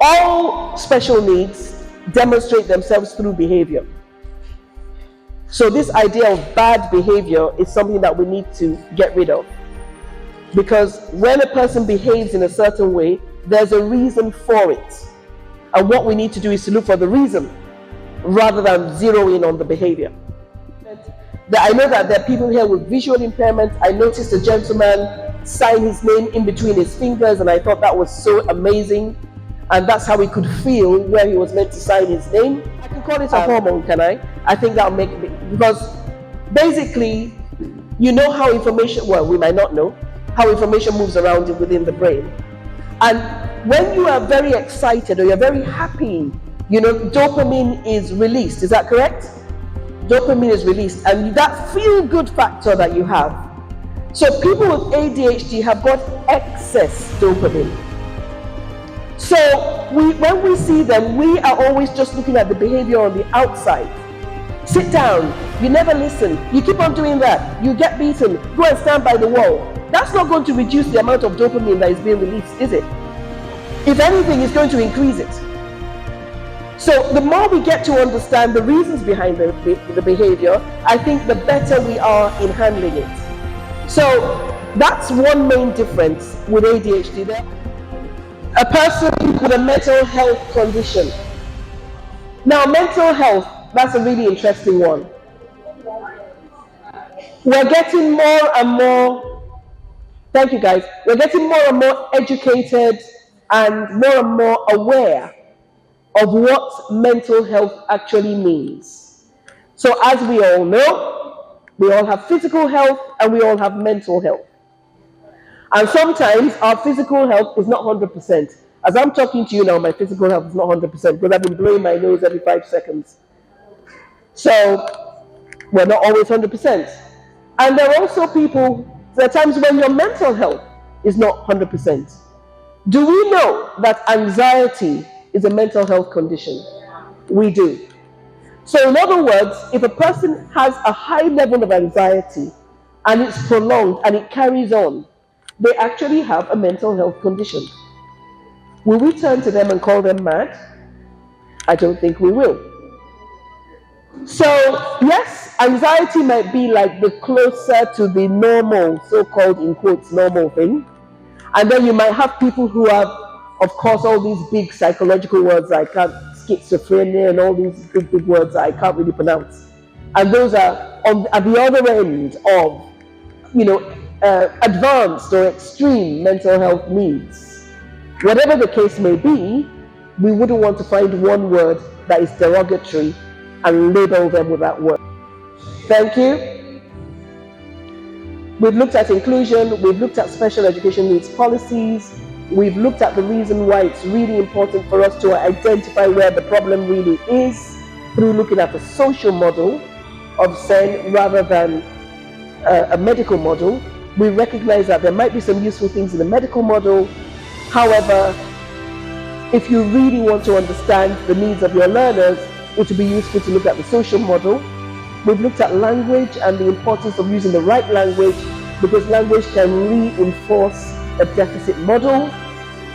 all special needs demonstrate themselves through behavior. So this idea of bad behavior is something that we need to get rid of. Because when a person behaves in a certain way, there's a reason for it. And what we need to do is to look for the reason rather than zero in on the behavior. I know that there are people here with visual impairment. I noticed a gentleman sign his name in between his fingers, and I thought that was so amazing. And that's how he could feel where he was meant to sign his name. I can call it a hormone, can I? I think that'll make it, because basically, you know how information, well, we might not know how information moves around within the brain. And when you are very excited or you're very happy, you know, dopamine is released. Is that correct? Dopamine is released, and that feel-good factor that you have. So people with ADHD have got excess dopamine. So when we see them, we are always just looking at the behavior on the outside. Sit down, you never listen, you keep on doing that, you get beaten, go and stand by the wall. That's not going to reduce the amount of dopamine that is being released, is it? If anything, it's going to increase it. So the more we get to understand the reasons behind the behavior, I think the better we are in handling it. So that's one main difference with ADHD there. A person with a mental health condition. Now, mental health, that's a really interesting one. We're getting more and more, thank you guys, we're getting more and more educated and more aware of what mental health actually means. So as we all know, we all have physical health and we all have mental health. And sometimes our physical health is not 100%. As I'm talking to you now, my physical health is not 100% because I've been blowing my nose every 5 seconds. So we're not always 100%. And there are also people, there are times when your mental health is not 100%. Do we know that anxiety is a mental health condition? We do. So in other words, if a person has a high level of anxiety and it's prolonged and it carries on, they actually have a mental health condition. Will we turn to them and call them mad? I don't think we will. So yes, anxiety might be like the closer to the normal, so-called in quotes, normal thing. And then you might have people who have, of course, all these big psychological words I can't, schizophrenia and all these big words I can't really pronounce. And those are at the other end of, you know, advanced or extreme mental health needs. Whatever the case may be, we wouldn't want to find one word that is derogatory and label them with that word. Thank you. We've looked at inclusion, we've looked at special education needs policies, we've looked at the reason why it's really important for us to identify where the problem really is through looking at a social model of SEN rather than a medical model. We recognize that there might be some useful things in the medical model. However, if you really want to understand the needs of your learners, it would be useful to look at the social model. We've looked at language and the importance of using the right language, because language can reinforce a deficit model.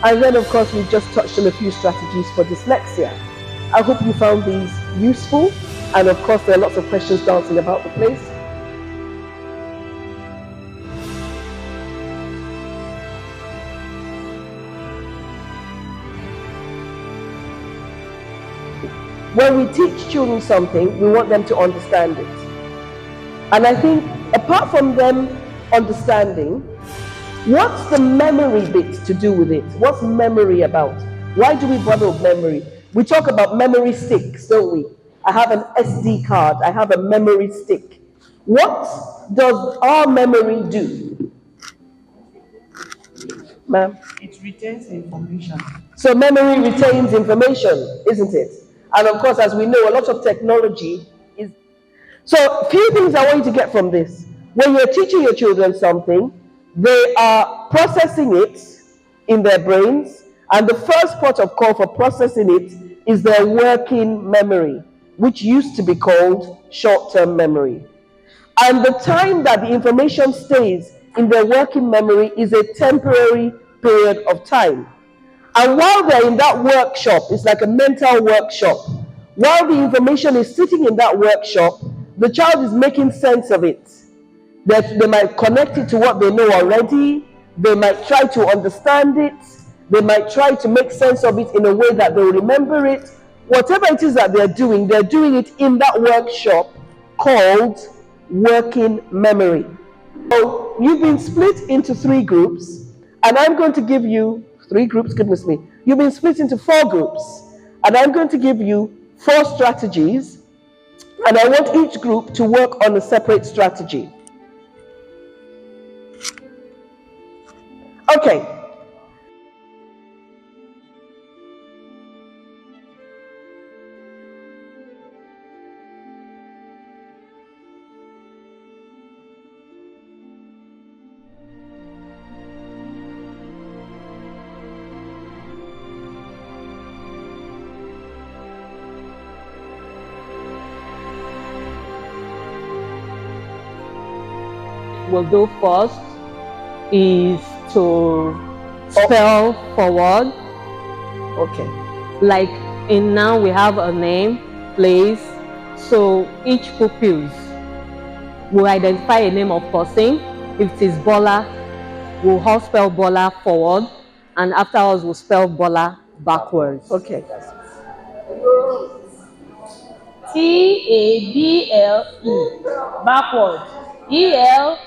And then, of course, we've just touched on a few strategies for dyslexia. I hope you found these useful. And of course, there are lots of questions dancing about the place. When we teach children something, we want them to understand it. And I think, apart from them understanding, what's the memory bit to do with it? What's memory about? Why do we bother with memory? We talk about memory sticks, don't we? I have an SD card, I have a memory stick. What does our memory do? Ma'am? It retains information. So memory retains information, isn't it? And of course, as we know, a lot of technology is... So, a few things I want you to get from this. When you're teaching your children something, they are processing it in their brains, and the first port of call for processing it is their working memory, which used to be called short-term memory. And the time that the information stays in their working memory is a temporary period of time. And while they're in that workshop, it's like a mental workshop. While the information is sitting in that workshop, the child is making sense of it. That they might connect it to what they know already. They might try to understand it. They might try to make sense of it in a way that they'll remember it. Whatever it is that they're doing it in that workshop called working memory. So you've been split into 3 groups, and I'm going to give you 3 groups, goodness me. You've been split into 4 groups, and I'm going to give you 4 strategies, and I want each group to work on a separate strategy. Okay. We'll do first is to spell forward. Okay. Like in now we have a name, place. So each pupils will identify a name of person. If it is Bola, we'll all spell Bola forward, and afterwards we'll spell Bola backwards. Okay. T-A-B-L-E. Backward. E-L.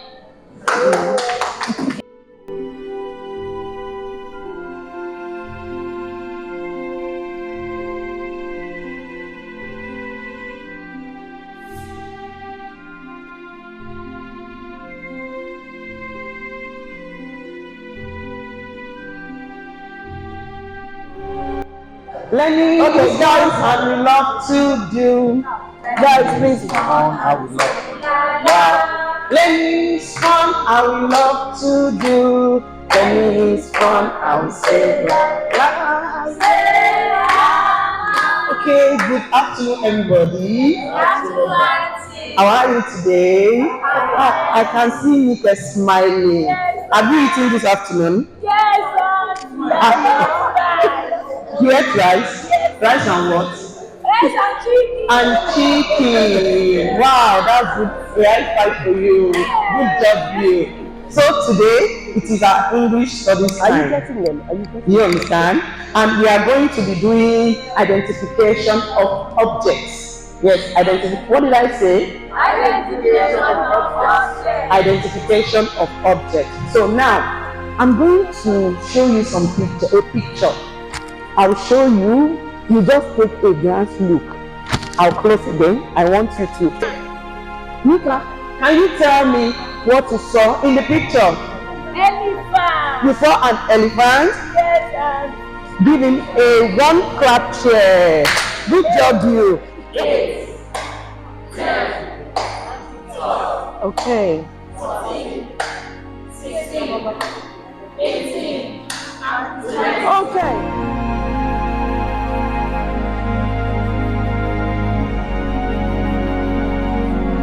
Lenny, okay, guys, and we love to do. Guys, please. I would love. Lenny's fun, I would love to do. Lenny's fun, I will say. Okay, good afternoon, everybody. How are you today? I can see you guys smiling. Have you eaten this afternoon? Yes, You ate rice? Rice and what? Rice and chicken. And chicken. Wow, that's good. A high five for you. Good job, you. So today it is our English studies time. Are you getting them? You understand? And we are going to be doing identification of objects. Yes, what did I say? Identification of objects. Identification of objects. So now I'm going to show you a picture. I'll show you. You just take a glance look. I'll close it then. I want you to. Nika, can you tell me what you saw in the picture? Elephant. You saw an elephant? Yes, and Give him a 1 clap cheer. Good job, you. 8, 10, 12, Okay. 14, 16, 18, and 20. Okay.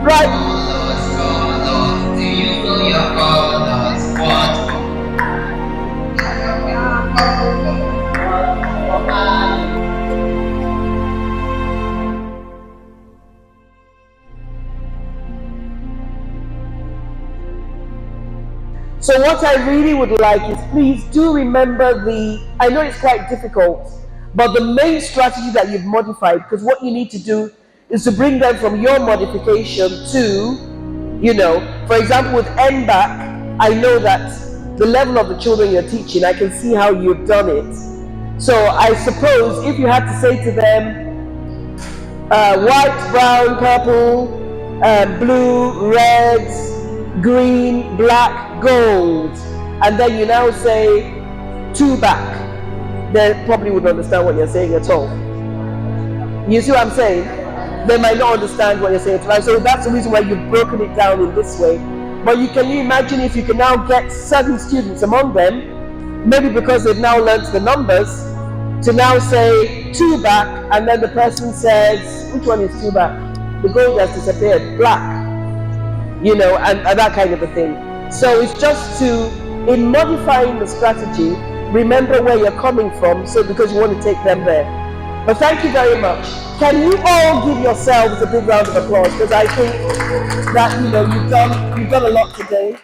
Right. Do you know your father's what? So what I really would like is, please do remember I know it's quite difficult, but the main strategy that you've modified, because what you need to do is to bring them from your modification to, for example, with NBAC, I know that the level of the children you're teaching, I can see how you've done it. So I suppose if you had to say to them, white, brown, purple, blue, red, green, black, gold, and then you now say 2 back, they probably wouldn't understand what you're saying at all. You see what I'm saying? They might not understand what you're saying. So that's the reason why you've broken it down in this way. But can you imagine if you can now get certain students among them, maybe because they've now learned the numbers, to now say 2 back, and then the person says, which one is 2 back? The gold has disappeared, black, and that kind of a thing. So it's just in modifying the strategy, remember where you're coming from, so because you want to take them there. But thank you very much. Can you all give yourselves a big round of applause? Because I think that you've done a lot today.